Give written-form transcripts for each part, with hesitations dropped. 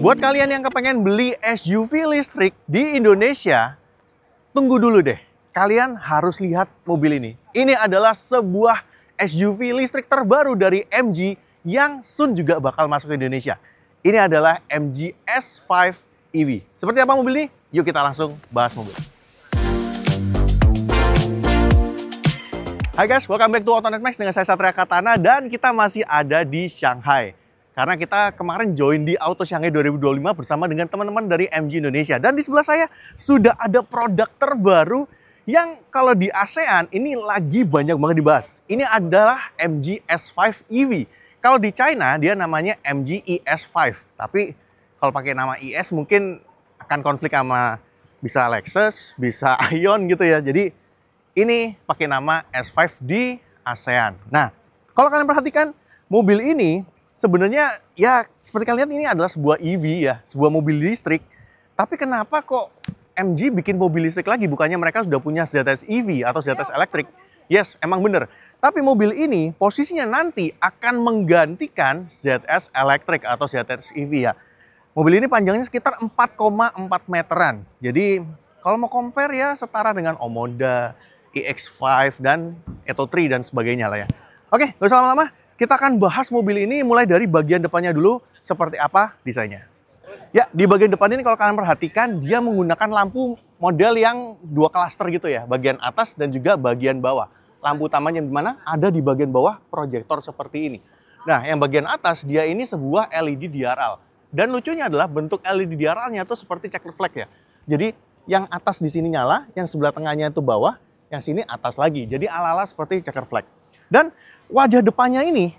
Buat kalian yang kepengen beli SUV listrik di Indonesia, tunggu dulu deh. Kalian harus lihat mobil ini. Ini adalah sebuah SUV listrik terbaru dari MG yang soon juga bakal masuk ke Indonesia. Ini adalah MG S5 EV. Seperti apa mobil ini? Yuk kita langsung bahas mobil. Hai guys, welcome back to Autonet Max dengan saya Satria Katana dan kita masih ada di Shanghai. Karena kita kemarin join di Auto Shanghai 2025 bersama dengan teman-teman dari MG Indonesia. Dan di sebelah saya sudah ada produk terbaru yang kalau di ASEAN ini lagi banyak banget dibahas. Ini adalah MG S5 EV. Kalau di China dia namanya MG ES5. Tapi kalau pakai nama ES mungkin akan konflik sama bisa Lexus, bisa Ion gitu ya. Jadi ini pakai nama S5 di ASEAN. Nah, kalau kalian perhatikan mobil ini sebenarnya ya seperti kalian lihat ini adalah sebuah EV ya, sebuah mobil listrik. Tapi kenapa kok MG bikin mobil listrik lagi? Bukannya mereka sudah punya ZS EV atau ZS elektrik? Yes, emang bener. Tapi mobil ini posisinya nanti akan menggantikan ZS elektrik atau ZS EV ya. Mobil ini panjangnya sekitar 4,4 meteran. Jadi kalau mau compare ya setara dengan Omoda, EX5 dan Atto 3 dan sebagainya lah ya. Oke, gak usah lama-lama. Kita akan bahas mobil ini mulai dari bagian depannya dulu, seperti apa desainnya. Ya, di bagian depan ini kalau kalian perhatikan, dia menggunakan lampu model yang dua klaster gitu ya, bagian atas dan juga bagian bawah. Lampu utamanya di mana? Ada di bagian bawah proyektor seperti ini. Nah, yang bagian atas dia ini sebuah LED DRL. Dan lucunya adalah bentuk LED DRL-nya itu seperti checker flag ya. Jadi yang atas di sini nyala, yang sebelah tengahnya itu bawah, yang sini atas lagi. Jadi ala-ala seperti checker flag. Dan wajah depannya ini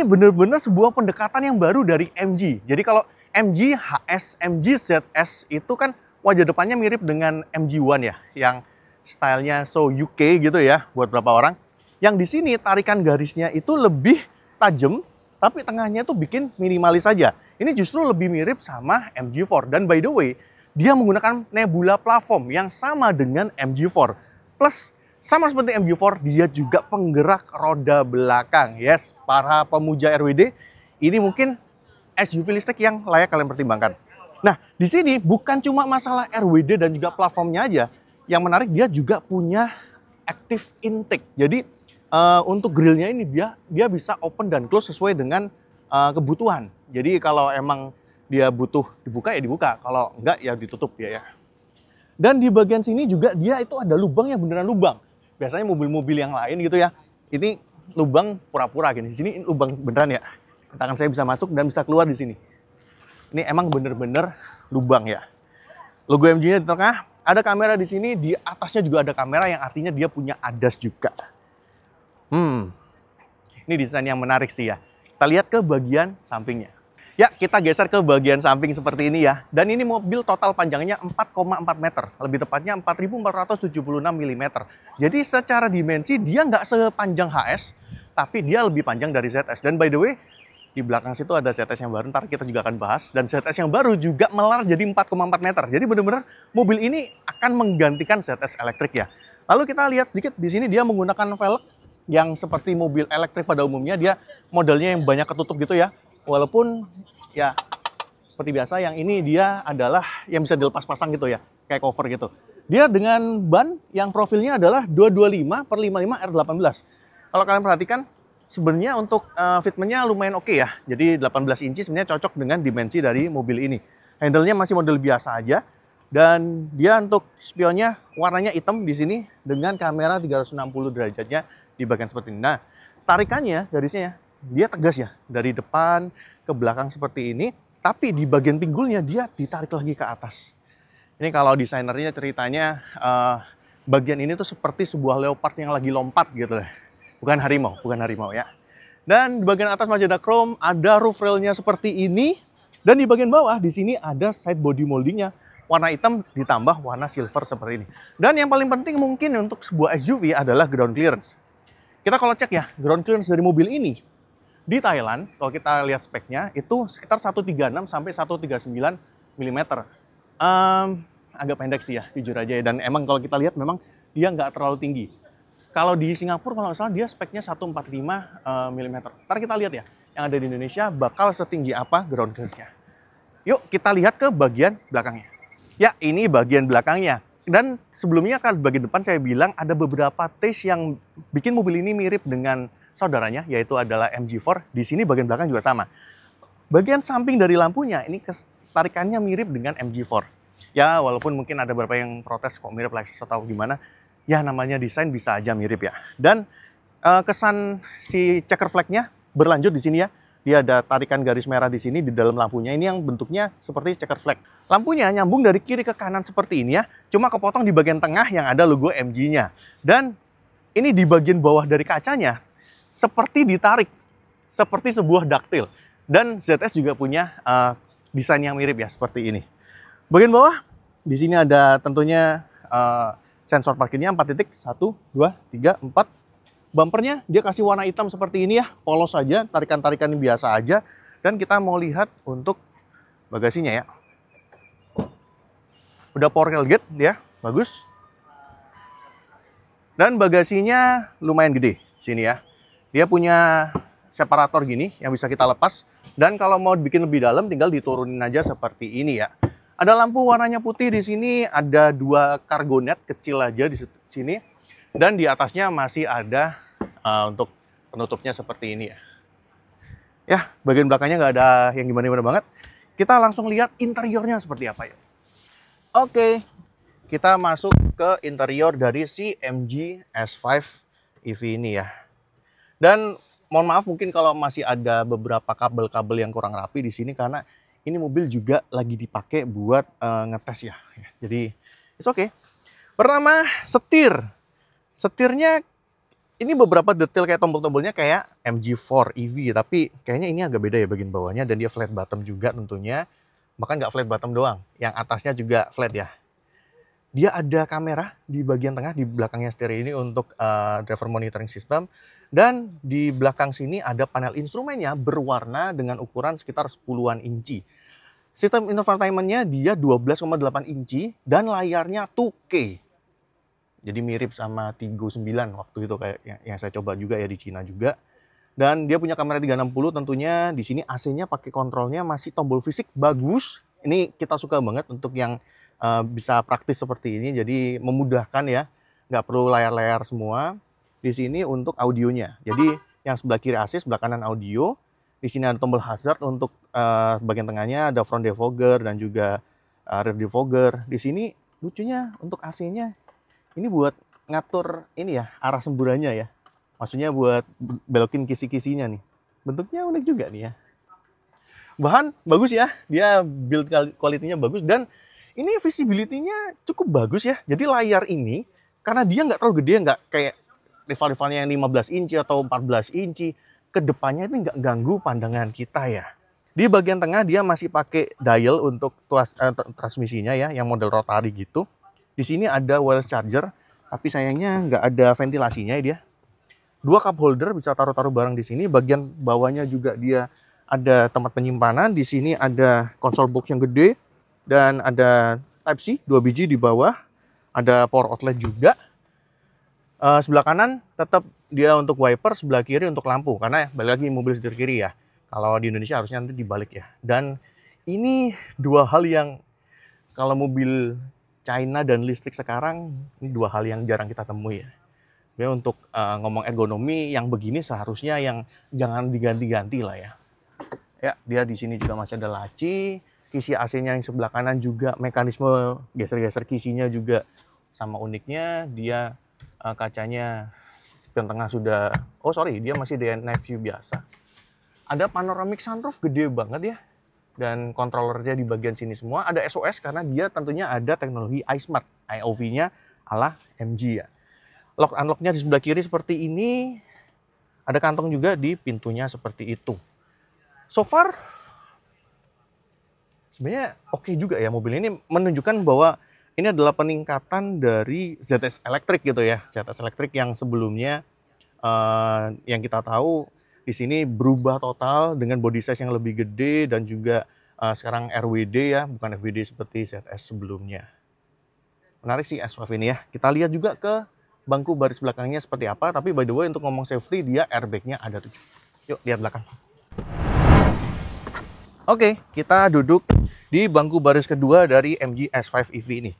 benar-benar sebuah pendekatan yang baru dari MG. Jadi kalau MG HS, MG ZS itu kan wajah depannya mirip dengan MG1 ya, yang stylenya so UK gitu ya buat beberapa orang. Yang di sini tarikan garisnya itu lebih tajam, tapi tengahnya tuh bikin minimalis saja. Ini justru lebih mirip sama MG4 dan by the way, dia menggunakan nebula platform yang sama dengan MG4. Plus sama seperti MG4, dia juga penggerak roda belakang. Yes, para pemuja RWD, ini mungkin SUV listrik yang layak kalian pertimbangkan. Nah, di sini bukan cuma masalah RWD dan juga platformnya aja. Yang menarik, dia juga punya active intake. Jadi, untuk grillnya ini dia bisa open dan close sesuai dengan kebutuhan. Jadi, kalau emang dia butuh dibuka ya dibuka. Kalau enggak ya ditutup ya. Dan di bagian sini juga dia itu ada lubang yang beneran lubang. Biasanya mobil-mobil yang lain gitu ya, ini lubang pura-pura gini. Di sini lubang beneran ya. Tangan saya bisa masuk dan bisa keluar di sini. Ini emang bener-bener lubang ya. Logo MG-nya di tengah, ada kamera di sini, di atasnya juga ada kamera yang artinya dia punya ADAS juga. Ini desain yang menarik sih ya. Kita lihat ke bagian sampingnya. Ya, kita geser ke bagian samping seperti ini ya. Dan ini mobil total panjangnya 4,4 meter. Lebih tepatnya 4.476 mm. Jadi secara dimensi dia nggak sepanjang HS, tapi dia lebih panjang dari ZS. Dan by the way, di belakang situ ada ZS yang baru, ntar kita juga akan bahas. Dan ZS yang baru juga melar jadi 4,4 meter. Jadi benar-benar mobil ini akan menggantikan ZS elektrik ya. Lalu kita lihat sedikit di sini dia menggunakan velg yang seperti mobil elektrik pada umumnya. Dia modelnya yang banyak ketutup gitu ya. Walaupun ya seperti biasa yang ini dia adalah yang bisa dilepas pasang gitu ya, kayak cover gitu. Dia dengan ban yang profilnya adalah 225/55 R18. Kalau kalian perhatikan sebenarnya untuk fitmentnya lumayan oke ya. Jadi 18 inci sebenarnya cocok dengan dimensi dari mobil ini. Handle-nya masih model biasa aja dan dia untuk spionnya warnanya hitam di sini dengan kamera 360 derajatnya di bagian seperti ini. Nah, tarikannya garisnya ya, dia tegas ya, dari depan ke belakang seperti ini, tapi di bagian pinggulnya dia ditarik lagi ke atas. Ini kalau desainernya ceritanya bagian ini tuh seperti sebuah leopard yang lagi lompat gitu lah. Bukan harimau ya. Dan di bagian atas masih ada chrome, ada roof railnya seperti ini. Dan di bagian bawah di sini ada side body moldingnya, warna hitam ditambah warna silver seperti ini. Dan yang paling penting mungkin untuk sebuah SUV adalah ground clearance. Kita kalau cek ya, ground clearance dari mobil ini di Thailand, kalau kita lihat speknya, itu sekitar 136 sampai 139 mm. Agak pendek sih ya, jujur aja ya. Dan emang kalau kita lihat memang dia nggak terlalu tinggi. Kalau di Singapura, kalau nggak salah dia speknya 145 mm. Ntar kita lihat ya, yang ada di Indonesia bakal setinggi apa ground clearance-nya. Yuk kita lihat ke bagian belakangnya. Ya, ini bagian belakangnya. Dan sebelumnya kan bagian depan saya bilang ada beberapa taste yang bikin mobil ini mirip dengan saudaranya, yaitu adalah MG4. Di sini bagian belakang juga sama. Bagian samping dari lampunya ini tarikannya mirip dengan MG4. Ya, walaupun mungkin ada beberapa yang protes kok mirip Lexus atau gimana. Ya, namanya desain bisa aja mirip ya. Dan kesan si checker flag-nya berlanjut di sini ya. Dia ada tarikan garis merah di sini di dalam lampunya. Ini yang bentuknya seperti checker flag. Lampunya nyambung dari kiri ke kanan seperti ini ya. Cuma kepotong di bagian tengah yang ada logo MG-nya. Dan ini di bagian bawah dari kacanya seperti ditarik. Seperti sebuah daktil. Dan ZS juga punya desain yang mirip ya seperti ini. Bagian bawah di sini ada tentunya sensor parkirnya 4 titik. 1, 2, 3, 4. Bumpernya dia kasih warna hitam seperti ini ya, polos saja, tarikan-tarikan biasa aja. Dan kita mau lihat untuk bagasinya ya. Udah power tailgate ya, bagus. Dan bagasinya lumayan gede sini ya. Dia punya separator gini yang bisa kita lepas. Dan kalau mau bikin lebih dalam tinggal diturunin aja seperti ini ya. Ada lampu warnanya putih di sini, ada 2 cargo net kecil aja di sini. Dan di atasnya masih ada untuk penutupnya seperti ini ya. Ya, bagian belakangnya nggak ada yang gimana-gimana banget. Kita langsung lihat interiornya seperti apa ya. Oke, kita masuk ke interior dari si MG S5 EV ini ya. Dan mohon maaf mungkin kalau masih ada beberapa kabel-kabel yang kurang rapi di sini karena ini mobil juga lagi dipakai buat ngetes ya. Jadi, it's okay. Pertama, setir. Setirnya ini beberapa detail kayak tombol-tombolnya kayak MG4 EV, tapi kayaknya ini agak beda ya bagian bawahnya dan dia flat bottom juga tentunya. Bahkan nggak flat bottom doang, yang atasnya juga flat ya. Dia ada kamera di bagian tengah di belakangnya setir ini untuk driver monitoring system. Dan di belakang sini ada panel instrumennya berwarna dengan ukuran sekitar 10-an inci. Sistem infotainmentnya dia 12,8 inci dan layarnya 2K. Jadi mirip sama Tiggo 9 waktu itu kayak yang saya coba juga ya di Cina juga. Dan dia punya kamera 360 tentunya. Di sini AC-nya pakai kontrolnya masih tombol fisik bagus. Ini kita suka banget untuk yang bisa praktis seperti ini. Jadi memudahkan ya. Nggak perlu layar-layar semua. Di sini untuk audionya. Jadi yang sebelah kiri AC, sebelah kanan audio. Di sini ada tombol hazard untuk bagian tengahnya ada front defogger dan juga rear defogger. Di sini lucunya untuk AC-nya ini buat ngatur ini ya, arah semburannya ya. Maksudnya buat belokin kisi-kisinya nih. Bentuknya unik juga nih ya. Bahan bagus ya, dia build quality-nya bagus. Dan ini visibility-nya cukup bagus ya. Jadi layar ini, karena dia nggak terlalu gede, nggak kayak rival-rivalnya yang 15 inci atau 14 inci. Kedepannya itu nggak ganggu pandangan kita ya. Di bagian tengah dia masih pakai dial untuk transmisinya ya, yang model rotary gitu. Di sini ada wireless charger, tapi sayangnya nggak ada ventilasinya ya dia. 2 cup holder bisa taruh-taruh barang di sini. Bagian bawahnya juga dia ada tempat penyimpanan. Di sini ada console box yang gede dan ada Type-C 2 biji di bawah. Ada power outlet juga. Sebelah kanan tetap dia untuk wiper, sebelah kiri untuk lampu karena balik lagi mobil setir kiri ya. Kalau di Indonesia harusnya nanti dibalik ya. Dan ini 2 hal yang kalau mobil China dan listrik sekarang, ini 2 hal yang jarang kita temui ya. Ya untuk ngomong ergonomi yang begini seharusnya yang jangan diganti-ganti lah ya. Ya, dia di sini juga masih ada laci, kisi AC-nya yang sebelah kanan juga mekanisme geser-geser kisinya juga sama uniknya. Dia kacanya spion tengah sudah, dia masih day night view biasa. Ada panoramic sunroof gede banget ya. Dan controllernya di bagian sini semua. Ada SOS karena dia tentunya ada teknologi iSmart. IOV-nya ala MG ya. Lock unlock-nya di sebelah kiri seperti ini. Ada kantong juga di pintunya seperti itu. So far, sebenarnya oke juga ya mobil ini. Menunjukkan bahwa ini adalah peningkatan dari ZS Electric gitu ya. ZS Electric yang sebelumnya yang kita tahu di sini berubah total dengan body size yang lebih gede dan juga sekarang RWD ya, bukan FWD seperti ZS sebelumnya. Menarik sih S5 ini ya. Kita lihat juga ke bangku baris belakangnya seperti apa. Tapi by the way untuk ngomong safety dia airbagnya ada 7. Yuk lihat belakang. Oke, kita duduk di bangku baris kedua dari MG S5 EV ini.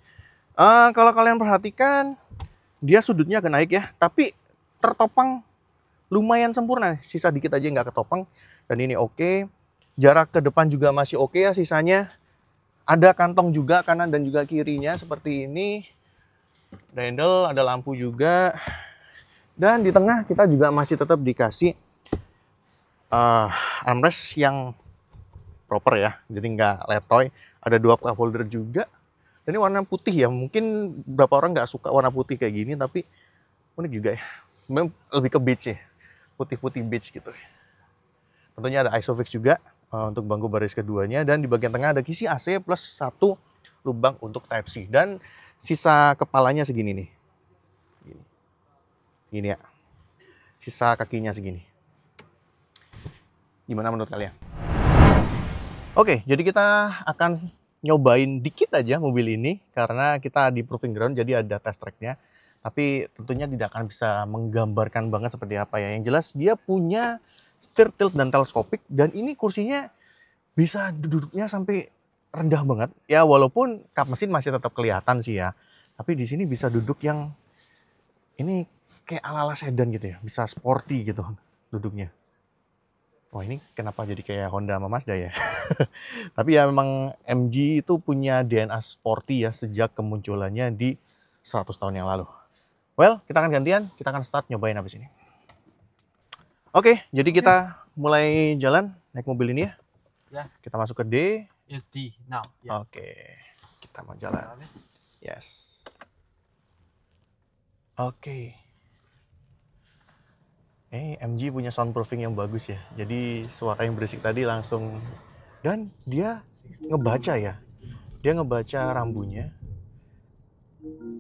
Kalau kalian perhatikan, dia sudutnya agak naik ya, tapi tertopang lumayan sempurna. Sisa dikit aja nggak ketopang. Dan ini oke. Jarak ke depan juga masih oke ya sisanya. Ada kantong juga kanan dan juga kirinya seperti ini. Ada handle, ada lampu juga. Dan di tengah kita juga masih tetap dikasih armrest yang proper ya, jadi nggak letoy. Ada 2 cup holder juga. Dan ini warna putih ya, mungkin beberapa orang nggak suka warna putih kayak gini, tapi unik juga ya. Memang lebih ke beige ya, putih-putih beige gitu. Tentunya ada ISOFIX juga untuk bangku baris keduanya, dan di bagian tengah ada kisi AC plus 1 lubang untuk Type C. Dan sisa kepalanya segini nih, gini ya, sisa kakinya segini. Gimana menurut kalian? Oke, jadi kita akan nyobain dikit aja mobil ini karena kita di proving ground, jadi ada test tracknya. Tapi tentunya tidak akan bisa menggambarkan banget seperti apa ya. Yang jelas dia punya steer, tilt, dan teleskopik, dan ini kursinya bisa duduknya sampai rendah banget. Ya walaupun kap mesin masih tetap kelihatan sih ya. Tapi di sini bisa duduk yang ini kayak ala-ala sedan gitu ya. Bisa sporty gitu duduknya. Wah, ini kenapa jadi kayak Honda sama Mazda ya? Tapi ya memang MG itu punya DNA sporty ya sejak kemunculannya di 100 tahun yang lalu. Well, kita akan gantian, kita akan start nyobain habis ini. Oke, jadi kita mulai jalan naik mobil ini ya. Ya. Kita masuk ke D. SD now. Ya. Oke, kita mau jalan. Yes. Oke. MG punya soundproofing yang bagus ya. Jadi suara yang berisik tadi langsung, dan dia ngebaca ya. Dia ngebaca rambunya.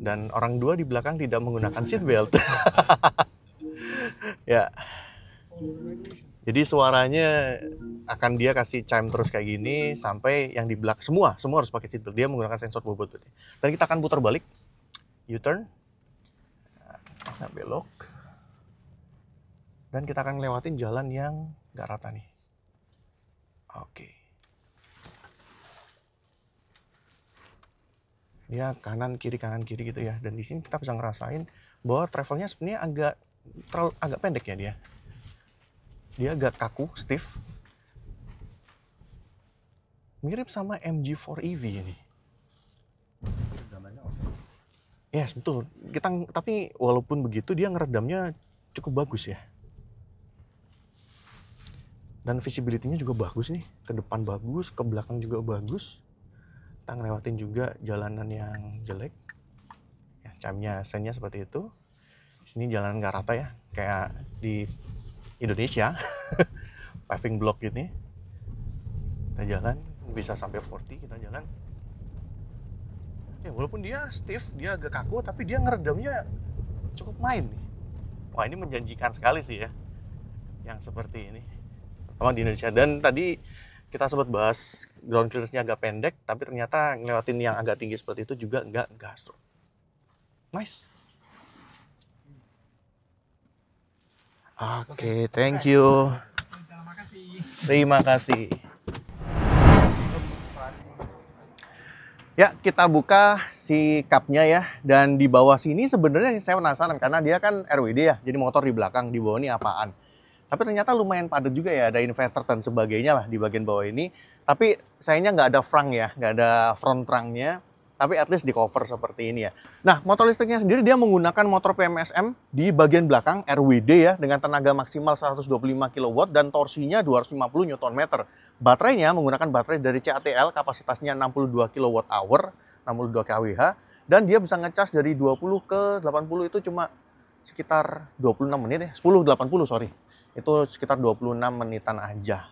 Dan orang dua di belakang tidak menggunakan seatbelt. Ya. Jadi suaranya akan dia kasih chime terus kayak gini sampai yang di belakang semua harus pakai seatbelt. Dia menggunakan sensor bobot. Dan kita akan putar balik. U-turn. Nah, belok. Dan kita akan lewatin jalan yang nggak rata nih. Oke. Dia kanan kiri gitu ya. Dan di sini kita bisa ngerasain bahwa travelnya sebenarnya agak pendek ya dia. Dia agak kaku, stiff. Mirip sama MG4 EV ini. Yes, betul. Tapi walaupun begitu dia ngeredamnya cukup bagus ya. Dan visibility-nya juga bagus nih. Ke depan bagus, ke belakang juga bagus. Kita ngelewatin juga jalanan yang jelek. Ya, camnya sennya seperti itu. Di sini jalanan nggak rata ya, kayak di Indonesia. Paving block ini. Kita jalan, bisa sampai 40, kita jalan. Ya, walaupun dia stiff, dia agak kaku, tapi dia ngeredamnya cukup main nih. Wah, ini menjanjikan sekali sih ya. Yang seperti ini. Di Indonesia. Dan tadi kita sempat bahas ground clearance-nya agak pendek, tapi ternyata ngelewatin yang agak tinggi seperti itu juga nggak gastro. Nice. Oke, thank you. Terima kasih. Ya, kita buka si cupnya ya. Dan di bawah sini sebenarnya saya penasaran karena dia kan RWD ya, jadi motor di belakang. Di bawah ini apaan? Tapi ternyata lumayan padat juga ya, ada inverter dan sebagainya lah di bagian bawah ini. Tapi sayangnya nggak ada frunk ya, nggak ada front trunknya. Tapi at least di cover seperti ini ya. Nah, motor listriknya sendiri dia menggunakan motor PMSM di bagian belakang RWD ya, dengan tenaga maksimal 125 kW dan torsinya 250 Nm. Baterainya menggunakan baterai dari CATL, kapasitasnya 62 kWh, 62 kWh. Dan dia bisa ngecas dari 20 ke 80 itu cuma sekitar 26 menit ya, 10-80 sorry. Itu sekitar 26 menitan aja.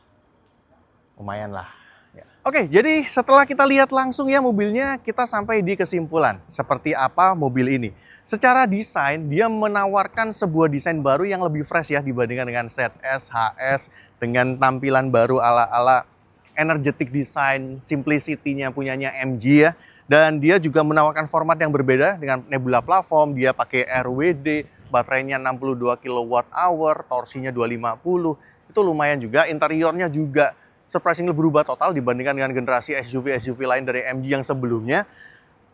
Lumayan lah. Ya. Oke, jadi setelah kita lihat langsung ya mobilnya, kita sampai di kesimpulan. Seperti apa mobil ini. Secara desain, dia menawarkan sebuah desain baru yang lebih fresh ya dibandingkan dengan ZS, HS, dengan tampilan baru ala-ala energetic design, simplicity-nya punyanya MG ya. Dan dia juga menawarkan format yang berbeda dengan Nebula platform, dia pakai RWD, baterainya 62 kWh, torsinya 250. Itu lumayan juga, interiornya juga surprisingly berubah total dibandingkan dengan generasi SUV-SUV lain dari MG yang sebelumnya.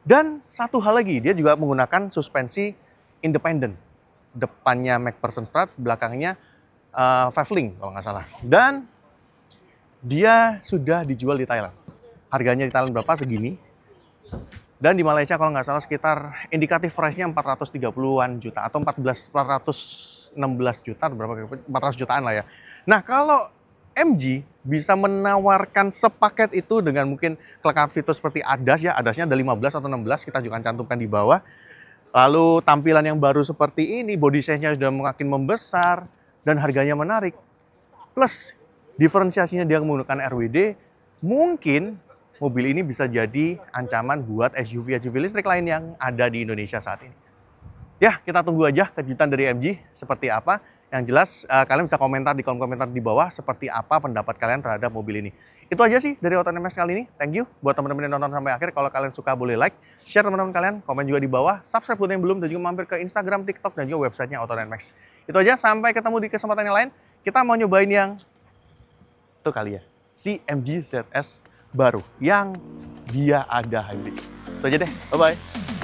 Dan satu hal lagi, dia juga menggunakan suspensi independen. Depannya MacPherson strut, belakangnya 5-link kalau nggak salah. Dan dia sudah dijual di Thailand. Harganya di Thailand berapa? Segini. Dan di Malaysia kalau nggak salah sekitar indikatif price-nya 430-an juta atau 416 juta atau berapa, 400 jutaan lah ya. Nah, kalau MG bisa menawarkan sepaket itu dengan mungkin kelengkapan fitur seperti ADAS ya, ADAS-nya ada 15 atau 16, kita juga cantumkan di bawah. Lalu tampilan yang baru seperti ini, body size-nya sudah makin membesar dan harganya menarik. Plus diferensiasinya dia menggunakan RWD, mungkin mobil ini bisa jadi ancaman buat SUV-SUV listrik lain yang ada di Indonesia saat ini. Ya, kita tunggu aja kejutan dari MG seperti apa. Yang jelas, kalian bisa komentar di kolom komentar di bawah seperti apa pendapat kalian terhadap mobil ini. Itu aja sih dari AutoNMS kali ini. Thank you buat teman-teman yang nonton sampai akhir. Kalau kalian suka boleh like, share teman-teman kalian, komen juga di bawah, subscribe buat yang belum, dan juga mampir ke Instagram, TikTok, dan juga websitenya AutoNMS. Itu aja, sampai ketemu di kesempatan yang lain. Kita mau nyobain yang itu kali ya, si MG ZS baru yang dia ada hybrid. Itu aja deh, bye-bye.